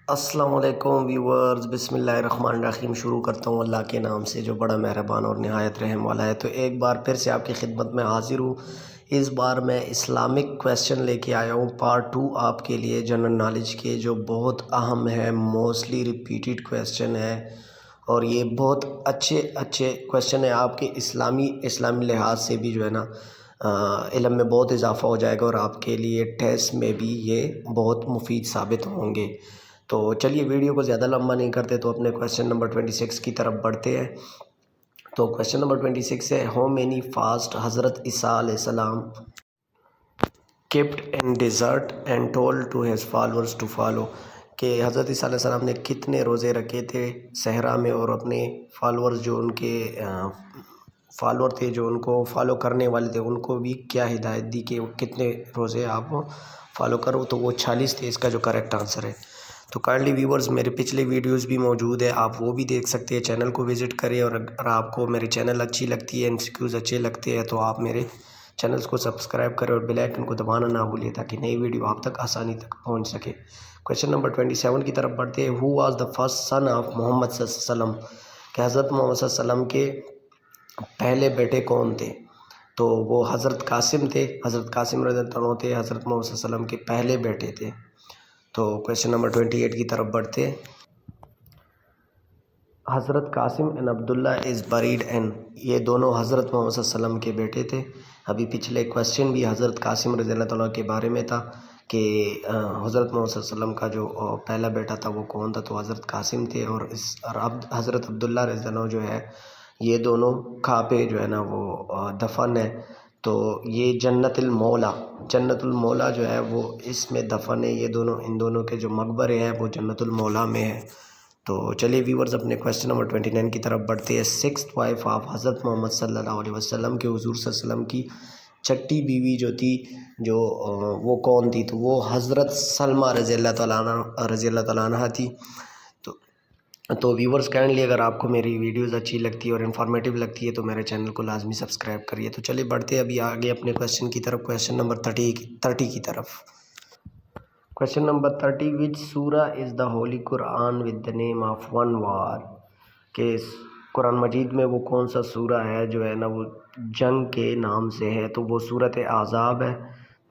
السلام علیکم ویورز، بسم اللہ الرحمن الرحیم۔ شروع کرتا ہوں اللہ کے نام سے جو بڑا مہربان اور نہایت رحم والا ہے۔ تو ایک بار پھر سے آپ کی خدمت میں حاضر ہوں۔ اس بار میں اسلامک کویسچن لے کے آیا ہوں، پارٹ 2 آپ کے لیے جنرل نالج کے، جو بہت اہم ہے، موسٹلی ریپیٹڈ کویسچن ہے، اور یہ بہت اچھے کویسچن ہیں آپ کے اسلامی لحاظ سے بھی جو ہے نا علم میں بہت اضافہ ہو جائے گا، اور آپ کے لیے ٹیسٹ میں بھی یہ بہت مفید ثابت ہوں گے۔ تو چلیے ویڈیو کو زیادہ لمبا نہیں کرتے، تو اپنے کویسچن نمبر 26 کی طرف بڑھتے ہیں۔ تو کویسچن نمبر 26 ہے، ہاؤ مینی فاسٹ حضرت عیسیٰ علیہ السلام kept in desert and told to his followers to follow، کہ حضرت عیسیٰ علیہ السلام نے کتنے روزے رکھے تھے صحرا میں، اور اپنے فالورز جو ان کے فالور تھے، جو ان کو فالو کرنے والے تھے، ان کو بھی کیا ہدایت دی کہ کتنے روزے آپ فالو کرو؟ تو وہ 46 تھے، اس کا جو کریکٹ آنسر ہے۔ تو کائنڈلی ویورز، میرے پچھلے ویڈیوز بھی موجود ہے، آپ وہ بھی دیکھ سکتے ہیں، چینل کو وزٹ کریں، اور اگر آپ کو میری چینل اچھی لگتی ہے، MCQs اچھے لگتے ہیں، تو آپ میرے چینلز کو سبسکرائب کریں اور بیل آئکن کو دبانا نہ بھولیں، تاکہ نئی ویڈیو آپ تک آسانی تک پہنچ سکے۔ کویسچن نمبر 27 کی طرف بڑھتے ہیں، who was the first son of Muhammad صلی اللہ علیہ وسلم، کہ حضرت محمد صلی اللہ علیہ وسلم کے پہلے بیٹے کون تھے؟ تو وہ حضرت قاسم تھے، حضرت قاسم رضی اللہ عنہ تھے، حضرت محمد صلی اللہ علیہ وسلم کے پہلے بیٹے تھے۔ تو کویسچن نمبر 28 کی طرف بڑھتے ہیں، حضرت Qasim and Abdullah is buried in، یہ دونوں حضرت محمد صلی اللہ علیہ وسلم کے بیٹے تھے۔ ابھی پچھلے کویسچن بھی حضرت قاسم رضی اللہ عنہ کے بارے میں تھا، کہ حضرت محمد صلی اللہ علیہ وسلم کا جو پہلا بیٹا تھا وہ کون تھا؟ تو حضرت قاسم تھے، اور حضرت عبداللہ رضی اللہ عنہ جو ہے، یہ دونوں کہاں پہ جو ہے نا وہ دفن ہے؟ تو یہ جنت المولا جو ہے وہ اس میں دفن ہے، یہ دونوں، ان دونوں کے جو مقبرے ہیں وہ جنت المولا میں ہے۔ تو چلیے ویورز، اپنے کویسچن نمبر 29 کی طرف بڑھتے ہیں، 6th وائف آف حضرت محمد صلی اللہ علیہ وسلم، کے حضور صلی اللہ علیہ وسلم کی چھٹی بیوی جو تھی، جو وہ کون تھی؟ تو وہ حضرت سلمہ رضی اللہ تعالیٰ عنہ تھی۔ تو ویورز، کائنڈلی اگر آپ کو میری ویڈیوز اچھی لگتی ہے اور انفارمیٹیو لگتی ہے تو میرے چینل کو لازمی سبسکرائب کریے۔ تو چلیے بڑھتے ابھی آگے اپنے کویسچن کی طرف، کویسچن نمبر 30 کی طرف۔ کویسچن نمبر 30، وچ سورہ is the holy Quran with the name of one war, کہ قرآن مجید میں وہ کون سا سورہ ہے جو ہے نا وہ جنگ کے نام سے ہے؟ تو وہ سورۃ احزاب ہے۔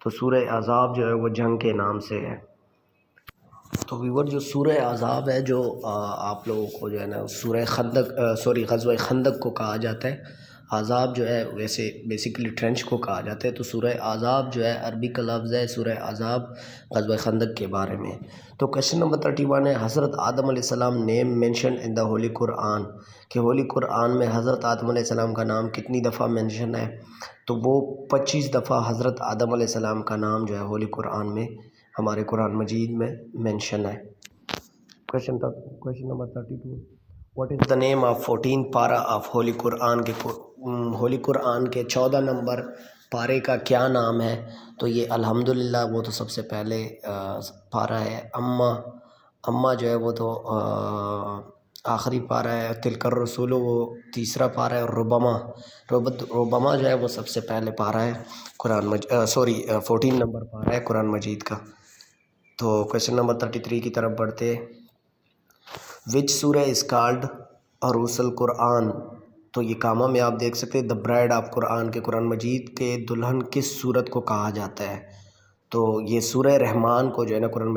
تو سورہ احزاب جو ہے وہ جنگ کے نام سے ہے۔ تو ویور، جو سورہ احزاب ہے، جو آپ لوگوں کو جو ہے نا غزوہ خندق کو کہا جاتا ہے۔ احزاب جو ہے ویسے بیسیکلی ٹرنچ کو کہا جاتا ہے، تو سورہ احزاب جو ہے عربی کا لفظ ہے، سورہ احزاب غزوہ خندق کے بارے میں۔ تو کویسچن نمبر 31 ہے، حضرت آدم علیہ السلام نیم مینشن ان دا ہولی قرآن، کہ ہولی قرآن میں حضرت آدم علیہ السلام کا نام کتنی دفعہ مینشن ہے؟ تو وہ 25 دفعہ حضرت آدم علیہ السلام کا نام جو ہے ہولی قرآن میں، ہمارے قرآن مجید میں مینشن ہے۔ Question number 32، what is the name of 14 پارا آف ہولی قرآن، کے ہولی قرآن کے 14 نمبر پارے کا کیا نام ہے؟ تو یہ الحمدللہ وہ تو سب سے پہلے پارا ہے، اما جو ہے وہ تو آخری پارا ہے، تلک الرسول وہ تیسرا پارا ہے، اور ربما جو ہے وہ سب سے پہلے پارا ہے 14 نمبر پارا ہے قرآن مجید کا۔ تو کویسچن نمبر 33 کی طرف بڑھتے، وچ سورہ از کالڈ عروس القرآن، تو یہ کامہ میں آپ دیکھ سکتے ہیں، دا برائڈ آف قرآن، کے قرآن مجید کے دلہن کس سورت کو کہا جاتا ہے؟ تو یہ سورہ رحمان کو جو ہے نا قرآن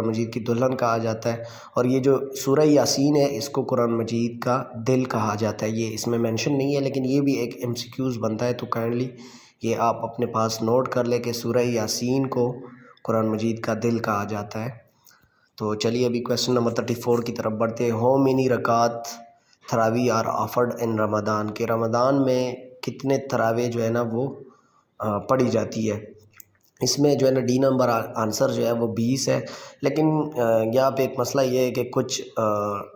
مجید کی دلہن کہا جاتا ہے، اور یہ جو سورہ یاسین ہے اس کو قرآن مجید کا دل کہا جاتا ہے۔ یہ اس میں مینشن نہیں ہے، لیکن یہ بھی ایک MCQs بنتا ہے، تو کائنڈلی یہ آپ اپنے پاس نوٹ کر لیں کہ سورہ یاسین کو قرآن مجید کا دل کہا جاتا ہے۔ تو چلیے ابھی کویسچن نمبر 34 کی طرف بڑھتے ہیں، ہاؤ مینی رکعات تراویح آر آفرڈ ان رمضان، کہ رمضان میں کتنے تراویح جو ہے نا وہ پڑھی جاتی ہے؟ اس میں جو ہے نا ڈی نمبر آنسر جو ہے وہ 20 ہے، لیکن یہاں پہ ایک مسئلہ یہ ہے کہ کچھ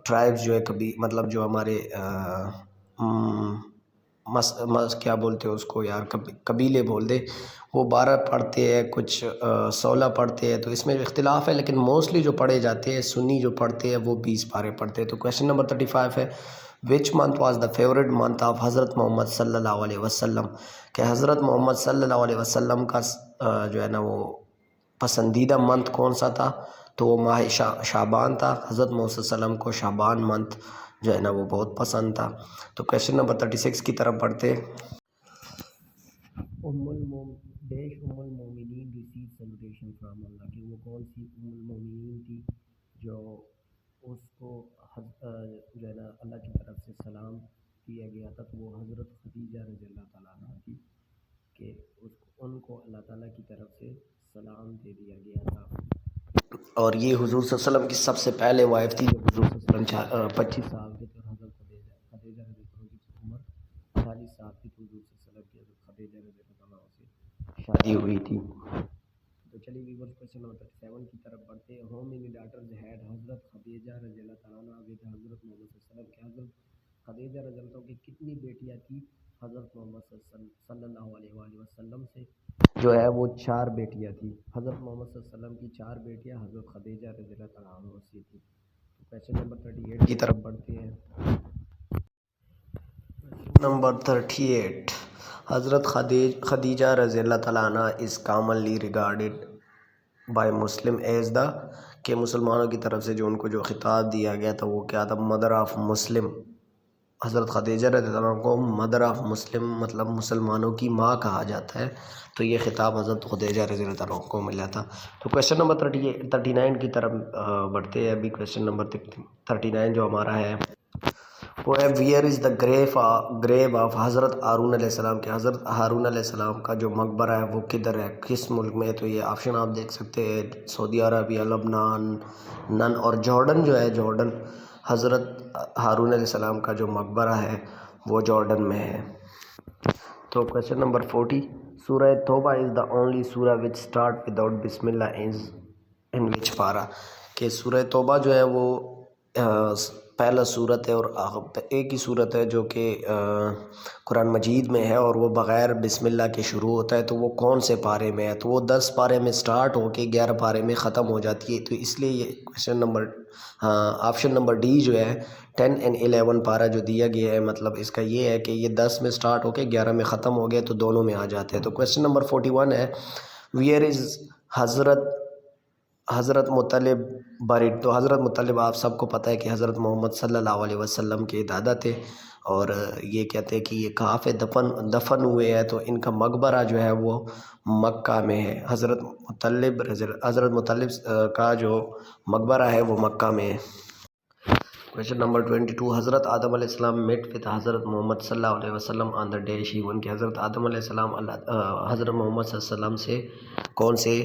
ٹرائبز جو ہے کبھی مطلب جو ہمارے کیا بولتے ہیں اس کو یار، قبیلے بول دے، وہ 12 پڑھتے ہیں، کچھ 16 پڑھتے ہیں، تو اس میں اختلاف ہے، لیکن موسٹلی جو پڑھے جاتے ہیں، سنی جو پڑھتے ہیں وہ 20 پارے پڑھتے ہیں۔ تو کویسچن نمبر 35 ہے، which month was the favourite month of حضرت محمد صلی اللہ علیہ وسلم، کہ حضرت محمد صلی اللہ علیہ وسلم کا جو ہے نا وہ پسندیدہ منتھ کون سا تھا؟ تو وہ ماہ شعبان تھا. حضرت محمد صلی اللہ علیہ وسلم کو شعبان منتھ جو ہے نا وہ بہت پسند تھا. تو کویشچن نمبر 36 کی طرف بڑھتے. بیش ام المومنین ریسیو سیلوٹیشن فرام اللہ, کہ وہ کون سی ام المومنین تھی جو اس کو جو ہے نا اللہ کی طرف سے سلام دیا گیا تھا. تو وہ حضرت خدیجہ رضی اللہ تعالیٰ عنہ تھی, کہ ان کو اللہ تعالیٰ کی طرف سے سلام دے دیا گیا تھا. اور یہ حضور صلی اللہ علیہ وسلم کی سب سے پہلے وائف تھی جب حضور صلی اللہ علیہ وسلم 25 سال کے تھے, اور حضرت خدیجہ رضی اللہ عنہ کی عمر 40 سال کی. تو حضور صلی اللہ علیہ وسلم کی حضرت خدیجہ رضی اللہ عنہ سے شادی ہوئی تھی. تو چلیے ویورز کویشچن نمبر 37 کی طرف بڑھتے ہیں. ہاؤ مینی ڈاٹرز ہیڈ حضرت خدیجہ رضی اللہ تعالیٰ عنہ ود حضرت محمد صلی اللہ علیہ وسلم, کہ حضرت خدیجہ رضی اللہ عنہ کی کتنی بیٹیاں تھیں حضرت محمد صلی اللہ علیہ وآلہ وسلم سے؟ جو ہے وہ 4 بیٹیاں تھیں. حضرت محمد صلی اللہ علیہ وسلم کی 4 بیٹیاں حضرت خدیجہ رضی اللہ تعالیٰ عنہ سے تھیں. کویشچن نمبر 38 کی طرف بڑھتے ہیں. نمبر 38, حضرت خدیجہ رضی اللہ تعالیٰ عنہ is commonly regarded by Muslim as the, کہ مسلمانوں کی طرف سے جو ان کو جو خطاب دیا گیا تھا وہ کیا تھا؟ Mother of Muslim. حضرت خدیجہ رضی اللہ عنہ کو مدر آف مسلم مطلب مسلمانوں کی ماں کہا جاتا ہے. تو یہ خطاب حضرت خدیجہ رضی اللہ عنہ کو ملا تھا. تو کویشچن نمبر 39 کی طرف بڑھتے ہیں. ابھی کویشچن نمبر 39 جو ہمارا ہے وہ ہے ویئر از دا گریو آف حضرت ہارون علیہ السلام, کہ حضرت ہارون علیہ السلام کا جو مقبرہ ہے وہ کدھر ہے, کس ملک میں؟ تو یہ آپشن آپ دیکھ سکتے ہیں, سعودی عربیہ, لبنان اور جارڈن جو ہے, جارڈن. حضرت ہارون علیہ السلام کا جو مقبرہ ہے وہ جارڈن میں ہے. تو کویشچن نمبر 40, سورہ توبہ از دا اونلی سورہ وچ اسٹارٹ وداؤٹ بسم اللہ ان وچ پارا, کہ سورہ توبہ جو ہے وہ پہلا صورت ہے اور ایک ہی صورت ہے جو کہ قرآن مجید میں ہے, اور وہ بغیر بسم اللہ کے شروع ہوتا ہے. تو وہ کون سے پارے میں ہے؟ تو وہ 10 پارے میں سٹارٹ ہو کے 11 پارے میں ختم ہو جاتی ہے. تو اس لیے یہ question number option number D جو ہے 10 and 11 پارا جو دیا گیا ہے, مطلب اس کا یہ ہے کہ یہ 10 میں سٹارٹ ہو کے 11 میں ختم ہو گیا, تو دونوں میں آ جاتے ہیں. تو کویشچن نمبر 41 ہے ویئر از حضرت مطلب بریڈ. تو حضرت مطلب آپ سب کو پتہ ہے کہ حضرت محمد صلی اللہ علیہ وسلم کے دادا تھے, اور یہ کہتے ہیں کہ یہ کہاں پہ دفن ہوئے ہیں. تو ان کا مقبرہ جو ہے وہ مکہ میں ہے. حضرت مطلب کا جو مقبرہ ہے وہ مکہ میں ہے. کویشچن نمبر 22, حضرت آدم علیہ السلام میٹ وتھ حضرت محمد صلی اللہ علیہ وسلم آن دا ڈے شی ون, کہ حضرت آدم علیہ السلام حضرت محمد صلی اللہ علیہ وسلم سے کون سے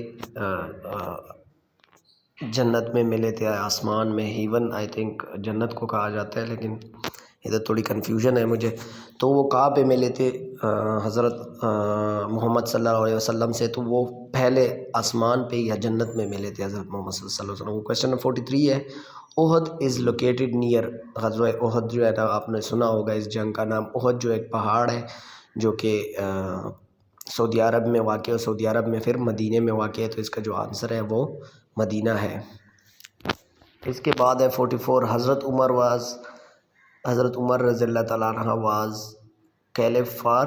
جنت میں ملے تھے؟ آسمان میں. ہیون آئی تھنک جنت کو کہا جاتا ہے, لیکن ادھر تھوڑی کنفیوژن ہے مجھے. تو وہ کہاں پہ ملے تھے حضرت محمد صلی اللہ علیہ وسلم سے؟ تو وہ پہلے آسمان پہ یا جنت میں ملے تھے حضرت محمد صلی اللہ علیہ وسلم. کویشچن نمبر 43 ہے احد از لوکیٹڈ نیئر, غزوہ احد جو ہے نا آپ نے سنا ہوگا اس جنگ کا نام. احد جو ایک پہاڑ ہے جو کہ سعودی عرب میں واقع ہے, سعودی عرب میں پھر مدینے میں واقع ہے. تو اس کا جو آنسر ہے وہ مدینہ ہے. اس کے بعد ہے 44, حضرت عمر رضی اللہ تعالیٰ عنہ واز کیلف فار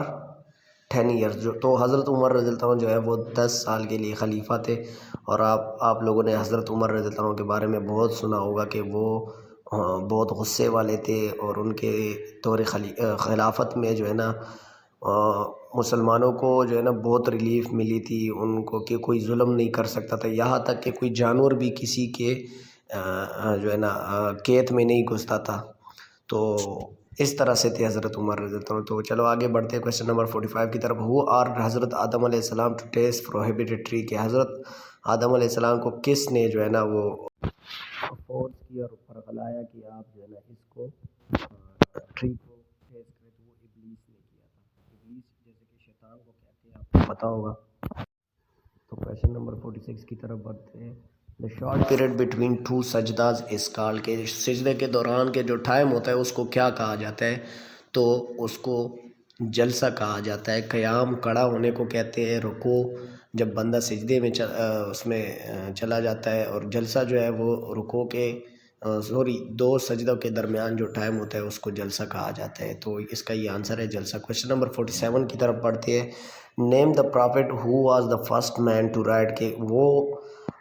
10 ایئرز. تو حضرت عمر رضی اللہ عنہ جو ہے وہ 10 سال کے لیے خلیفہ تھے. اور آپ لوگوں نے حضرت عمر رضی اللہ عنہ کے بارے میں بہت سنا ہوگا کہ وہ بہت غصے والے تھے, اور ان کے دور خلافت میں جو ہے نا مسلمانوں کو جو ہے نا بہت ریلیف ملی تھی ان کو, کہ کوئی ظلم نہیں کر سکتا تھا. یہاں تک کہ کوئی جانور بھی کسی کے جو ہے نا کھیت میں نہیں گھستا تھا. تو اس طرح سے تھے حضرت عمر رضی اللہ عنہ. تو چلو آگے بڑھتے ہیں کویشچن نمبر 45 کی طرف. ہو آر حضرت آدم علیہ السلام ٹو ٹیسٹ پروہیبٹڈ ٹری, کہ حضرت آدم علیہ السلام کو کس نے جو ہے نا وہ فورس کیا اور اوپر غلایا کہ آپ جو ہے نا اس کو ٹری کو ٹیسٹ کریں؟ تو وہ ابلیس نے کیا تھا. ابلیس جیسے کہ شیطان کو کہتے ہیں, آپ کو پتہ ہوگا. تو کویشچن نمبر 46 کی طرف بڑھتے ہیں. دا شارٹ پیریڈ بٹوین 2 سجداز از کالڈ, کے سجدے کے دوران کے جو ٹائم ہوتا ہے اس کو کیا کہا جاتا ہے؟ تو اس کو جلسہ کہا جاتا ہے. قیام کھڑا ہونے کو کہتے ہیں. رکوع جب بندہ سجدے میں اس میں چلا جاتا ہے, اور جلسہ جو ہے وہ رکوع کے 2 سجدوں کے درمیان جو ٹائم ہوتا ہے اس کو جلسہ کہا جاتا ہے. تو اس کا یہ آنسر ہے جلسہ. کویشچن نمبر 47 کی طرف پڑھتے ہیں. Name the prophet who was the first man to write, کہ وہ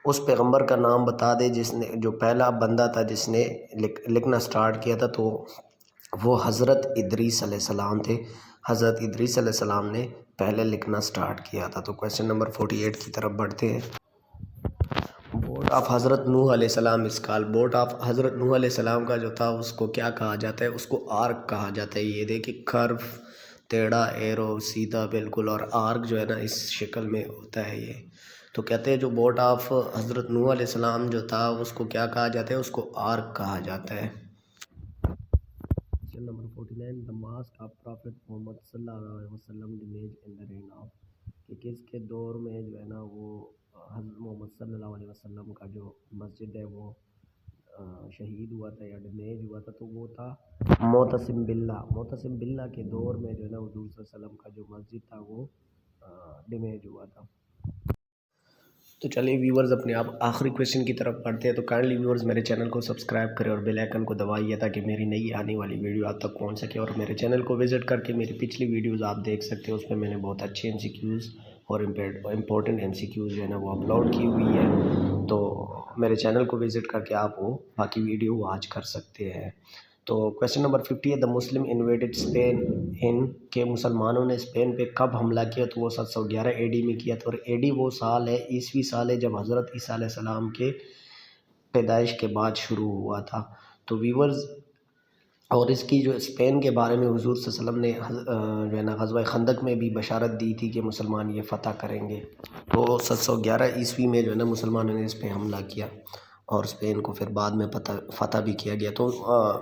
اس پیغمبر کا نام بتا دے جس نے، جو پہلا بندہ تھا جس نے لکھنا سٹارٹ کیا تھا، تو وہ حضرت ادریس علیہ السلام تھے. حضرت ادریس علیہ السلام نے پہلے لکھنا سٹارٹ کیا تھا. تو کویسچن نمبر 48 کی طرف بڑھتے ہیں. بوٹ آف حضرت نوح علیہ السلام اس کال. بوٹ آف حضرت نوح علیہ السلام کا جو تھا اس کو کیا کہا جاتا ہے؟ اس کو آرک کہا جاتا ہے. یہ دیکھیں کرو، ٹیڑھا ایرو، سیدھا بالکل، اور آرک جو ہے نا اس شکل میں ہوتا ہے یہ. تو کہتے ہیں جو بوٹ آف حضرت نوح علیہ السلام جو تھا اس کو کیا کہا جاتا ہے؟ اس کو آرک کہا جاتا ہے. Question number 49. The mosque of prophet Muhammad صلی اللہ علیہ وسلم damage in the rain of. کہ کس کے دور میں جو ہے نا وہ حضرت محمد صلی اللہ علیہ وسلم کا جو مسجد ہے وہ شہید ہوا تھا یا ڈیمیج ہوا تھا؟ تو وہ تھا معتصم باللہ. معتصم باللہ کے دور میں جو ہے نا حضور صلی اللہ علیہ وسلم کا جو مسجد تھا وہ ڈیمیج ہوا تھا. تو چلیے ویورز اپنے آپ آخری کویشچن کی طرف پڑھتے ہیں. تو کائنڈلی ویورز میرے چینل کو سبسکرائب کریں اور بیل آئیکن کو دبائیے تاکہ میری نئی آنے والی ویڈیو آپ تک پہنچ سکے. اور میرے چینل کو وزٹ کر کے میری پچھلی ویڈیوز آپ دیکھ سکتے ہیں. اس میں میں نے بہت اچھے MCQs اور امپورٹنٹ MCQs جو ہے نا وہ اپلوڈ کی ہوئی ہے. تو میرے چینل کو وزٹ کر کے آپ وہ باقی ویڈیو واچ کر سکتے ہیں. تو کویسچن نمبر 50 ہے. دا مسلم انویڈڈ اسپین ان کہ مسلمانوں نے اسپین پہ کب حملہ کیا؟ تو وہ 711 AD میں کیا تھا. اور AD وہ سال ہے، عیسوی سال ہے، جب حضرت عیسیٰ علیہ السلام کے پیدائش کے بعد شروع ہوا تھا. تو ویورز اور اس کی جو اسپین کے بارے میں حضور صلی اللہ علیہ وسلم نے جو ہے نا غزوہ خندق میں بھی بشارت دی تھی کہ مسلمان یہ فتح کریں گے. تو 711 عیسوی میں جو ہے نا مسلمانوں نے اس پہ حملہ کیا اور اسپین کو پھر بعد میں فتح بھی کیا گیا. تو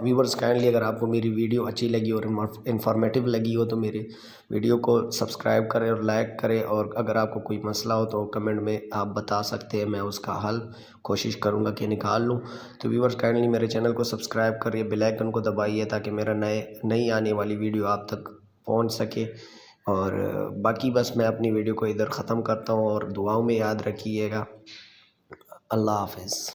ویورز کائنڈلی اگر آپ کو میری ویڈیو اچھی لگی اور انفارمیٹیو لگی ہو تو میری ویڈیو کو سبسکرائب کریں اور لائک کریں. اور اگر آپ کو کوئی مسئلہ ہو تو کمنٹ میں آپ بتا سکتے ہیں، میں اس کا حل کوشش کروں گا کہ نکال لوں. تو ویورز کائنڈلی میرے چینل کو سبسکرائب کریے، بیل آئیکن کو دبائیے تاکہ میرا نئی آنے والی ویڈیو آپ تک پہنچ سکے. اور باقی بس میں اپنی ویڈیو کو ادھر ختم کرتا ہوں اور دعاؤں میں یاد رکھیے گا. اللہ حافظ.